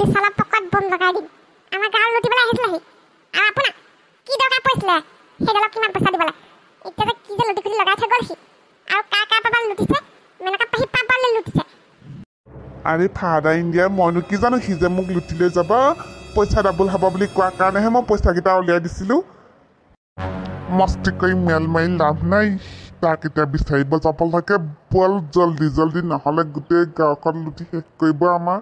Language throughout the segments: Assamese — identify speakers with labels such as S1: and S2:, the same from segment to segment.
S1: বিশালৰ পকত বম লগাই দিম আমাৰ গাঁৱত লুটিবলৈ আহিছিলেহি আৰু আপোনাক কি দৰকাৰ পৰিছিলে সেইডালক কিমান পইচা দিবলৈ এতিয়া যে কি যে লুটি খুটি লগাই থৈ গ'লহি আৰু কাৰ পাবা লুটিছে মেনকা পাহি পাবলৈ লুটিছে
S2: আৰে ফাদাৰ ইণ্ডিয়া মইনো কি জানো সি যে মোক লুটি লৈ যাব পইচা ডাবল হ'ব বুলি কোৱাৰ কাৰণেহে মই পইচাকেইটা উলিয়াই দিছিলোঁ মস্তি কৰি মেল মাৰি লাভ নাই তাক এতিয়া বিচাৰিব যাব লাগে বল জল্দি জল্দি নহ'লে গোটেই গাঁওখন লুটি শেষ কৰিব আমাৰ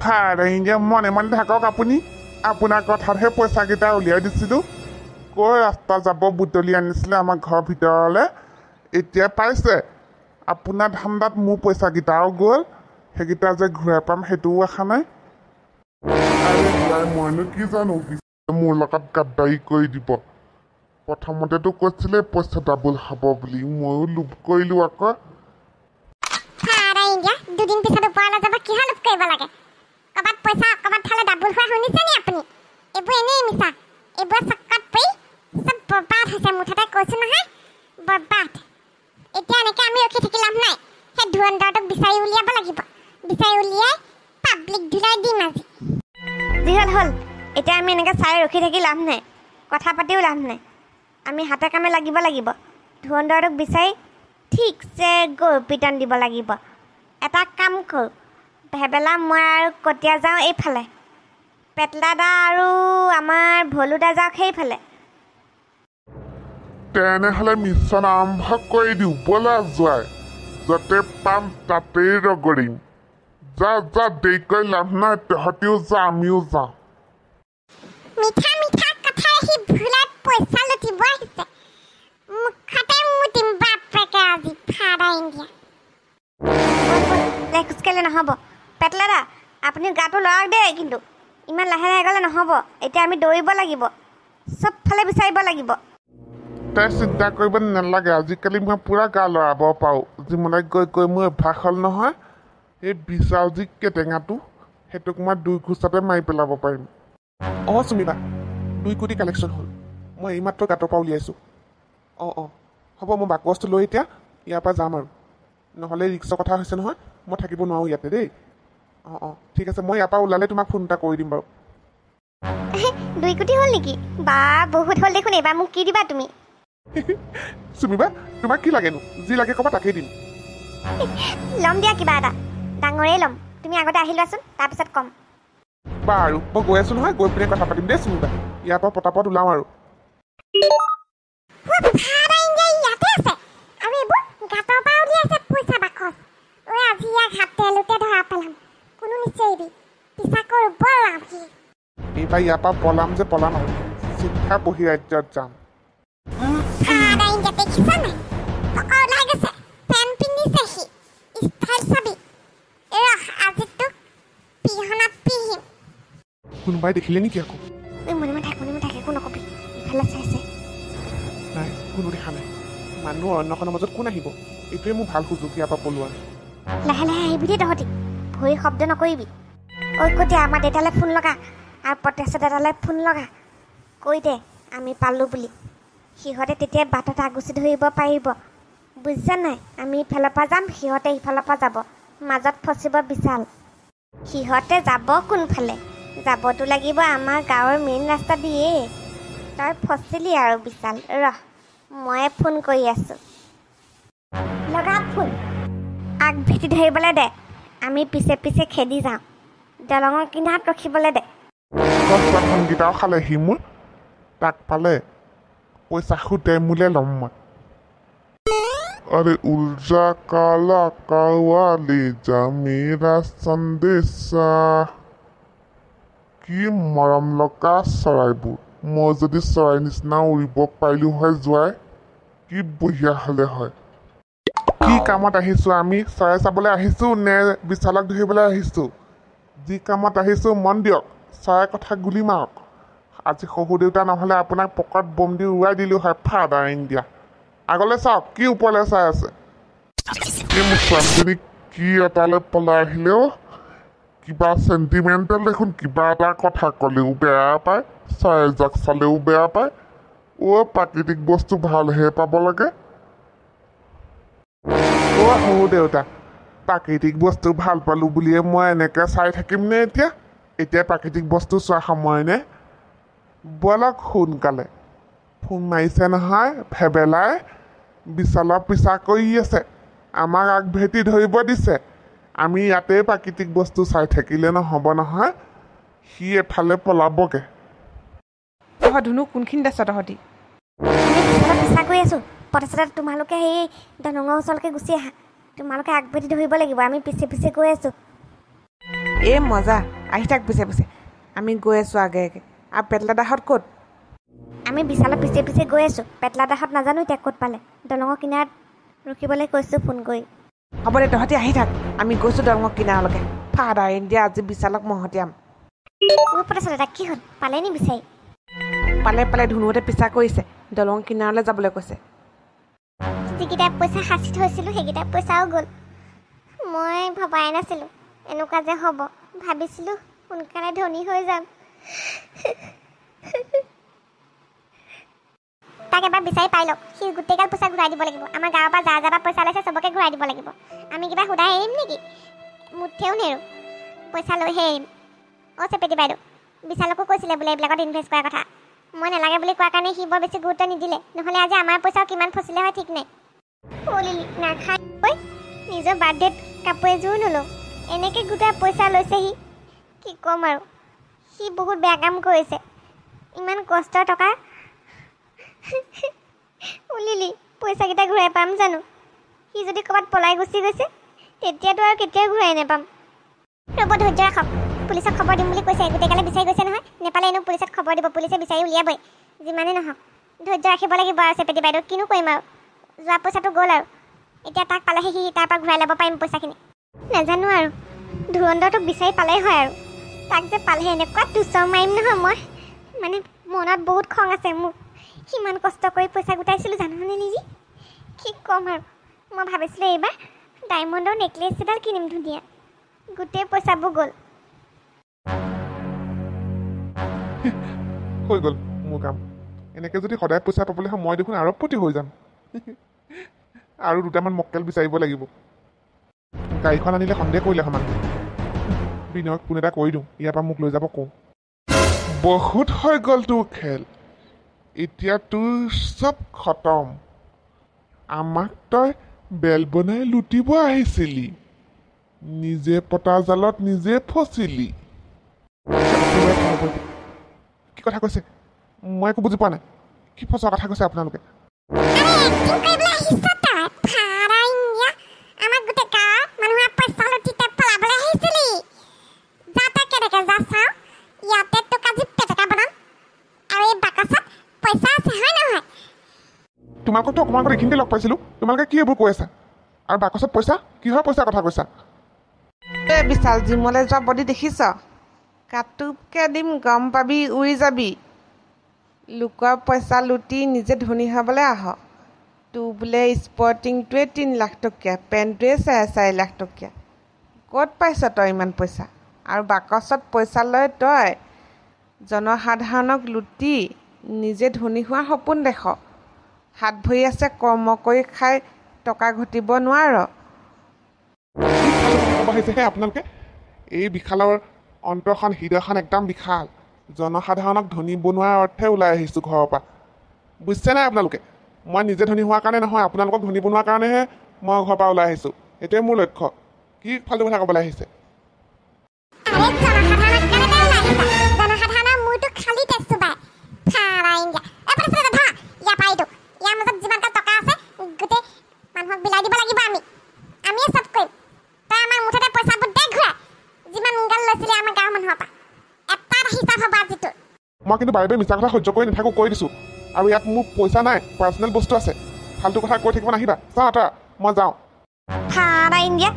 S2: ফাদাৰ ইণ্ডিয়া মনে মনে থাকক আপুনি আপোনাৰ কথাতহে পইচাকেইটা উলিয়াই দিছিলোঁ কৈ ৰাস্তা যাব বুটলি আনিছিলে আমাৰ ঘৰৰ ভিতৰলৈ এতিয়া পাইছে আপোনাৰ ধান্দাত মোৰ পইচাকেইটাও গ'ল সেইকেইটা যে ঘূৰাই পাম সেইটোও আশা নাই মইনো কি জানো মোৰ লগত গাদ্দাৰি কৰি দিব প্ৰথমতেতো কৈছিলে পইচা ডাবল হ'ব বুলি ময়ো লোভ কৰিলোঁ আকৌ
S1: দুদিন পিছত ওপৰলৈ যাব কিহৰ লোভ কৰিব লাগে ক'ৰবাত পইচা ক'ৰবাত থ'লে ডাবল হোৱা শুনিছে নি আপুনি এইবোৰ এনেই মিছা এইবোৰ চক্কত পৰি চব বৰবাদ হৈছে মুঠতে কৈছোঁ নহয় বৰবাদ এতিয়া এনেকৈ আমি ৰখি থাকি লাভ নাই সেই ধুৰন্ধৰটোক বিচাৰি উলিয়াব লাগিব বিচাৰি উলিয়াই পাব্লিক ধুলাই দিম আজি যি হ'ল এতিয়া আমি এনেকৈ চাই ৰখি থাকি লাভ নাই কথা পাতিও লাভ নাই আমি হাতে কামে লাগিব ধুৰন্ধৰটোক বিচাৰি ঠিকছে গৈ পিটন দিব লাগিব এটা কাম কৰোঁ ভেবেলা মই আৰু কটীয়া যাওঁ এইফালে পেটলাদা আৰু আমাৰ ভলুদা যাওক সেইফালে
S2: তেনেহ'লে মিছন আৰম্ভ কৰি দিওঁ ব'লা যোৱাই য'তে পাম তাতেই ৰগৰিম যা দেৰি কৰি লাভ নাই তহঁতিও যা আমিও যাওঁ
S1: মিঠা মিঠা কথা সি ভুলত পইচা লুটিব আহিছে মুখতে মুতিম বাপেকে আজি ফাদাৰ ইণ্ডিয়া খোজকাঢ়িলে নহ'ব পেটলাদা আপুনি গাটো লৰাওক দেই কিন্তু ইমান লাহে লাহে গ'লে নহ'ব এতিয়া আমি দৌৰিব লাগিব চবফালে বিচাৰিব লাগিব
S2: তাই চিন্তা কৰিব নালাগে আজিকালি মই পূৰা গা লৰাব পাৰোঁ জিমলৈ গৈ গৈ মোৰ অভ্যাস হ'ল নহয় এই বিশাল যি কেটেঙাটো সেইটোক মই 2 ঘোচাতে মাৰি পেলাব পাৰিম অঁ চুমিবা 2 কোটি কালেকশ্যন হ'ল মই এইমাত্ৰ গাঁতৰ পৰা উলিয়াইছোঁ অঁ হ'ব মই বাকচটো লৈ এতিয়া ইয়াৰ পৰা যাম আৰু নহ'লে ৰিক্সৰ কথা হৈছে নহয় মই থাকিব নোৱাৰোঁ ইয়াতে দেই অঁ ঠিক আছে মই ইয়াৰ পৰা ওলালে তোমাক ফোন এটা কৰি দিম বাৰু
S1: 2 কোটি হ'ল নেকি বা বহুত হ'ল দেখোন এইবাৰ মোক কি দিবা তুমি
S2: চুমিবা তোমাক কি লাগেনো যি লাগে ক'বা তাকেই দিম
S1: ল'ম দিয়া কিবা এটা ডাঙৰেই ল'ম তুমি আগতে আহি লোৱাচোন তাৰপিছত ক'ম
S2: বাৰু মই গৈ আছোঁ নহয় গৈ পিনে কথা পাতিম দেই চুমিবা ইয়াৰ পৰা পটাপট ওলাম আৰু এইবাৰ ইয়াৰ পৰা পলাম যে পলাম আৰু চিধা বহি ৰাজ্যত যাম কোনোবাই দেখিলে নেকি আকৌ নাই কোনো দেখা নাই মানুহ অৰণ্যখনৰ মাজত কোন আহিব এইটোৱে মোৰ ভাল সুযোগ ইয়াৰ পৰা পলোৱা
S1: লাহে লাহে আহিবি দেই তহঁতি ভৰি শব্দ নকৰিবি ঐ কটীয়া আমাৰ দেউতালৈ ফোন লগা আৰু পটেশ্বৰ দাদালৈ ফোন লগা কৈ দে আমি পালোঁ বুলি সিহঁতে তেতিয়া বাটত আগুচি ধৰিব পাৰিব বুজিছা নাই আমি ইফালৰ পৰা যাম সিহঁতে ইফালৰ পৰা যাব মাজত ফচিব বিশাল সিহঁতে যাব কোনফালে যাবতো লাগিব আমাৰ গাঁৱৰ মেইন ৰাস্তা দিয়ে তই ফচিলি আৰু বিশাল ৰহ ময়ে ফোন কৰি আছোঁ লগা ফোন আগ ভেটি ধৰিবলৈ দে আমি পিছে পিছে খেদি যাওঁ দলঙৰ কিনাৰত ৰখিবলৈ দে
S2: গছকেইটাও খালেহি মোৰ তাক পালে পইচা সুতে মোলে ল'ম মই अरे उलझा काला कावाली जा मेरा संदेशा কি মৰম লগা চৰাইবোৰ মই যদি চৰাই নিচিনা উৰিব পাৰিলোঁ হয় যোৱাই কি বঢ়িয়া হ'লে হয় কি কামত আহিছোঁ আমি চৰাই চাবলৈ আহিছোঁ নে বিশালক ধৰিবলৈ আহিছোঁ যি কামত আহিছোঁ মন দিয়ক চৰাই কথা গুলি মাৰক আজি শহু দেউতা নহ'লে আপোনাক পকত বম দি উৰাই দিলোঁ হয় ফাদাৰ ইণ্ডিয়া আগলৈ চাওক কি ওপৰলৈ চাই আছে এই মোৰ ছোৱালীজনী কি এটালৈ পলাই আহিলেও কিবা চেণ্টিমেণ্টেল দেখোন কিবা এটা কথা ক'লেও বেয়া পায় চৰাইজাক চালেও বেয়া পায় প্ৰাকৃতিক বস্তু ভালহে পাব লাগে শহু দেউতা প্ৰাকৃতিক বস্তু ভাল পালোঁ বুলিয়ে মই এনেকৈ চাই থাকিম নে এতিয়া প্ৰাকৃতিক বস্তু চোৱা সময় নে ব'লক সোনকালে ফোন মাৰিছে নহয় ভেবেলাই বিশালৰ পিছা কৰি আছে আমাক আগভেটি ধৰিব দিছে আমি ইয়াতে প্ৰাকৃতিক বস্তু চাই থাকিলে নহ'ব নহয় সি এফালে পলাবগৈ
S3: ধুনু কোনখিনিত আছ তহঁতি
S1: আমি বিশালৰ পিছা কৰি আছোঁ পথে তোমালোকে সেই দলঙৰ ওচৰলৈকে গুচি আহা তোমালোকে আগভেটি ধৰিব লাগিব আমি পিছে পিছে গৈ আছোঁ
S3: এই মজা আহি থাক পিছে পিছে আমি গৈ আছোঁ আগে আগে আৰু পেটলাদাহঁত ক'ত
S1: আমি বিশালৰ পিছে পিছে গৈ আছোঁ পেটলাদাহঁত নাজানো এতিয়া ক'ত পালে দলঙৰ কিনাৰত ৰখিবলৈ কৈছোঁ ফোন কৰি
S3: হ'ব দে তহঁতি আহি থাক আমি গৈছোঁ দলঙৰ কিনাৰলৈকে ফাদাৰ ইণ্ডিয়া আজি বিশালক মহতিয়াম
S1: মোৰ পথে দাদা কি হ'ল পালে নি বিচাৰি
S3: পালে ধুনুহঁতে পিছা কৰিছে দলং কিনাৰলৈ যাবলৈ কৈছে
S1: যিকেইটা পইচা সাঁচি থৈছিলোঁ সেইকেইটা পইচাও গ'ল মই ভবাই নাছিলোঁ এনেকুৱা যে হ'ব ভাবিছিলোঁ সোনকালে ধনী হৈ যাম তাক এবাৰ বিচাৰি পাই লওক সি গোটেইগাল পইচা ঘূৰাই দিব লাগিব আমাৰ গাঁৱৰ পৰা যা যাবা পইচা লৈছে চবকে ঘূৰাই দিব লাগিব আমি কিবা সুধা এৰিম নেকি মুঠেও নেৰোঁ পইচা লৈহে এৰিম অঁ চেপেটি বাইদেউ বিশালকো কৈছিলে বোলে এইবিলাকত ইনভেষ্ট কৰাৰ কথা মই নালাগে বুলি কোৱাৰ কাৰণে সি বৰ বেছি গুৰুত্ব নিদিলে নহ'লে আজি আমাৰ পইচাও কিমান ফচিলে হয় ঠিক নাই নাখাই নিজৰ বাৰ্থডেত কাপোৰ এযোৰ নলওঁ এনেকৈ গোটেই পইচা লৈছে কি ক'ম আৰু সি বহুত বেয়া কাম কৰিছে ইমান কষ্টৰ টকা উলিলি পইচাকেইটা ঘূৰাই পাম জানো সি যদি ক'ৰবাত পলাই গুচি গৈছে তেতিয়াতো আৰু কেতিয়াও ঘূৰাই নাপাম ৰ'ব ধৈৰ্য ৰাখক পুলিচক খবৰ দিম বুলি কৈছে গোটেইকালে বিচাৰি গৈছে নহয় নেপালে এনেও পুলিচত খবৰ দিব পুলিচে বিচাৰি উলিয়াবই যিমানেই নহওক ধৈৰ্য ৰাখিব লাগিব আৰু চেপেটি বাইদেউ কিনো কৰিম আৰু যোৱা পইচাটো গ'ল আৰু এতিয়া তাক পালেহে সি তাৰ পৰা ঘূৰাই ল'ব পাৰিম পইচাখিনি নাজানো আৰু ধুৰন্ধৰটোক বিচাৰি পালেই হয় আৰু তাক যে পালেহে এনেকুৱা টুচৰ মাৰিম নহয় মই মানে মনত বহুত খং আছে মোক সিমান কষ্ট কৰি পইচা গোটাইছিলোঁ জানানে লিলি কি ক'ম আৰু মই ভাবিছিলোঁ এইবাৰ ডায়মণ্ডৰ নেকলেছ এডাল কিনিম ধুনীয়া গোটেই পইচাবোৰ গ'ল
S2: হৈ গ'ল মোৰ কাম এনেকৈ যদি সদায় পইচা পাবলৈ হয় মই দেখোন আৰবপতি হৈ যাম আৰু দুটামান মক্কেল বিচাৰিব লাগিব গাড়ীখন আনিলে সন্দেহ কৰিলে সমান বিনয়ক ফোন এটা কৰি দিওঁ ইয়াৰ পৰা মোক লৈ যাব কওঁ বহুত হৈ গ'ল তোৰ খেল এতিয়া তোৰ চব খতম আমাক তই বেল বনাই লুটিব আহিছিলি নিজে পতা জালত নিজে ফচিলি কি কথা কৈছে মই একো বুজি পোৱা নাই কি ফচা কথা কৈছে আপোনালোকে তোমালোকতো অকণমান আগত এইখিনিতে লগ পাইছিলোঁ তোমালোকে কি এইবোৰ কৈ আছা আৰু বাকচত পইচা কিহৰ পইচাৰ কথা কৈছা
S3: এই বিশাল জিমলৈ যোৱা বডি দেখিছ কাটুপকৈ দিম গম পাবি উৰি যাবি লোকৰ পইচা লুটি নিজে ধনী হ'বলৈ আহ তোৰ বোলে স্পৰ্টিংটোৱে 3 লাখ টকীয়া পেণ্টটোৱে 4.5 লাখ টকীয়া ক'ত পাইছ তই ইমান পইচা আৰু বাকচত পইচা লৈ তই জনসাধাৰণক লুটি নিজে ধনী হোৱাৰ সপোন দেখ হাত ভৰি আছে কৰ্ম কৰি খাই টকা ঘটিব নোৱাৰ
S2: আহিছেহে আপোনালোকে এই বিশালৰ অন্তৰখন হৃদয়খন একদম বিশাল জনসাধাৰণক ধনী বনোৱাৰ অৰ্থে ওলাই আহিছোঁ ঘৰৰ পৰা বুজিছে নাই আপোনালোকে মই নিজে ধনী হোৱাৰ কাৰণে নহয় আপোনালোকক ধনী বনোৱাৰ কাৰণেহে মই ঘৰৰ পৰা ওলাই আহিছোঁ এইটোৱে মোৰ লক্ষ্য কি ফাল্টু কথা ক'বলৈ আহিছে মই কিন্তু বাৰে বাৰে মিছা কথা সহ্য কৰি নাথাকোঁ কৈ দিছোঁ আৰু ইয়াত মোৰ পইচা নাই পাৰ্চনেল বস্তু আছে ফাল্টু কথা কৈ থাকিব নাহিবা চা তই মই যাওঁ
S1: ইণ্ডিয়া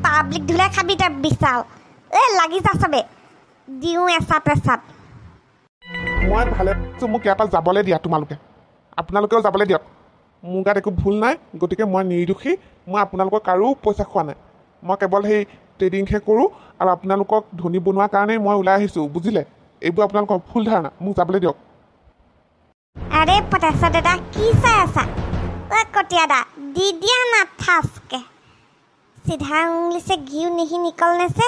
S1: পাব্লিক ধুলাই খাবি তই বিশাল লাগি যা চবে দিওঁ এচাত
S2: মই ভালে পাইছোঁ মোক ইয়াৰ পৰা যাবলৈ দিয়া আপোনালোকেও যাবলৈ দিয়ক মোৰ গাত একো ভুল নাই গতিকে মই নিৰ্দোষী মই আপোনালোকৰ কাৰো পইচা খোৱা নাই মই কেৱল সেই ট্ৰেডিংহে কৰোঁ আৰু আপোনালোকক ধনী বনোৱাৰ কাৰণেই মই ওলাই আহিছোঁ বুজিলে এইবোৰ আপোনালোকৰ ভুল ধাৰণা মোক যাবলৈ দিয়ক
S1: আৰে পটাছা দাদা কি চাই আছা কটীয়া দা দি দিয়া না ঠাচকে सीधा उंगली से घी नहीं निकलने से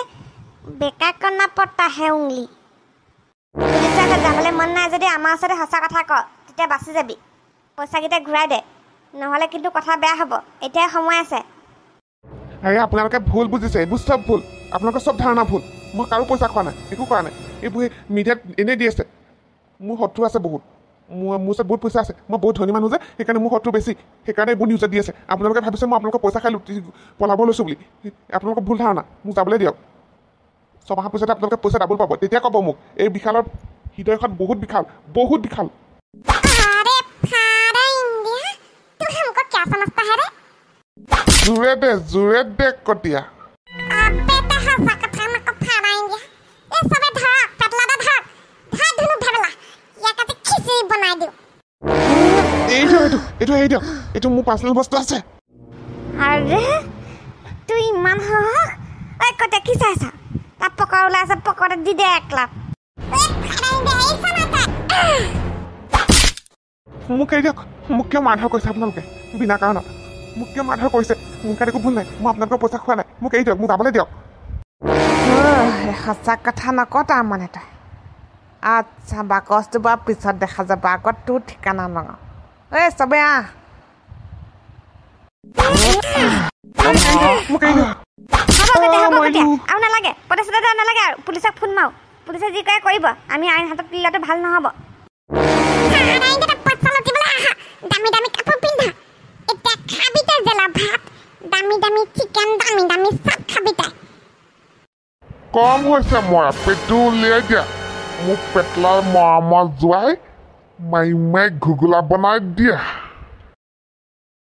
S1: बेकार करना पड़ता है उंगली पुलिस जाबले मन নাই যদি আমাৰ ওচৰতে সঁচা কথা ক তেতিয়া বাচি যাবি পইচাকেইটা ঘূৰাই দে নহ'লে কিন্তু কথা বেয়া হ'ব এতিয়া সময় আছে
S2: আৰে আপোনালোকে ভুল বুজিছে এইবোৰ চব ভুল আপোনালোকৰ চব ধাৰণা ভুল মই কাৰো পইচা খোৱা নাই একো কৰা নাই এইবোৰ মিডিয়াত এনেই দি আছে মোৰ শত্ৰু আছে বহুত মোৰ ওচৰত বহুত পইচা আছে মই বহুত ধনী মানুহ যে সেইকাৰণে মোৰ শত্ৰু বেছি সেইকাৰণে এইবোৰ নিউজত দি আছে আপোনালোকে ভাবিছে মই আপোনালোকৰ পইচা খাই লুটি পলাব লৈছোঁ বুলি আপোনালোকৰ ভুল ধাৰণা মোক যাবলৈ দিয়ক ছমাহৰ পিছতে আপোনালোকে পইচা ডাবল পাব তেতিয়া ক'ব মোক এই বিশালৰ হৃদয়খন বহুত বিশাল
S1: अरे फाड़ा इंडिया तू हमको क्या समझता है रे
S2: জোৰে দে কটীয়া
S1: अबे तो हंसा कथा में को फाड़ा इंडिया ये सबे धर पेटला दा धर धुनु धरला या कते खिचड़ी बनाई दियो
S2: এইটো মোৰ পাৰ্চনেল বস্তু আছে
S1: अरे तू इमान हो ओए कते खिसासा ता पकड़ला से पकड़ दी दे एकला फाड़ा इंडिया ऐसा ना कर
S2: মোক এই দিয়ক মোক কিয় মাৰধৰ কৰিছে আপোনালোকে বিনা কাৰণত মোক কিয় মাৰধৰ কৰিছে মোৰ কাৰণে একো ভুল নাই মই আপোনালোকৰ পইচা খোৱা নাই মোক এই দিয়ক মোক যাবলৈ দিয়ক
S3: সঁচা কথা নকওঁ তাৰমানে তই আচ্ছা বাকচটো বাৰু পিছত দেখা যাব আগত তোৰ ঠিকানা নগাওঁ এই চবে আহ
S2: মোক এই দিয়ক
S1: আৰু নালাগে পইচা নালাগে আৰু পুলিচক ফোন মাৰো পুলিচে যি কয় কৰিব আমি আইন হাতত তুলিলেতো ভাল নহ'ব দামী দামী কাপোৰ পিন্ধা এতিয়া খাবি তই জেলা ভাত দামী দামী চিকেন দামী দামী চব খাবি তই
S2: কম হৈছে মৰা পেটটো উলিয়াই দিয়া মোক পেটলাৰ মৰামৰ জোৱাই মাই ঘুগুলা বনাই দিয়া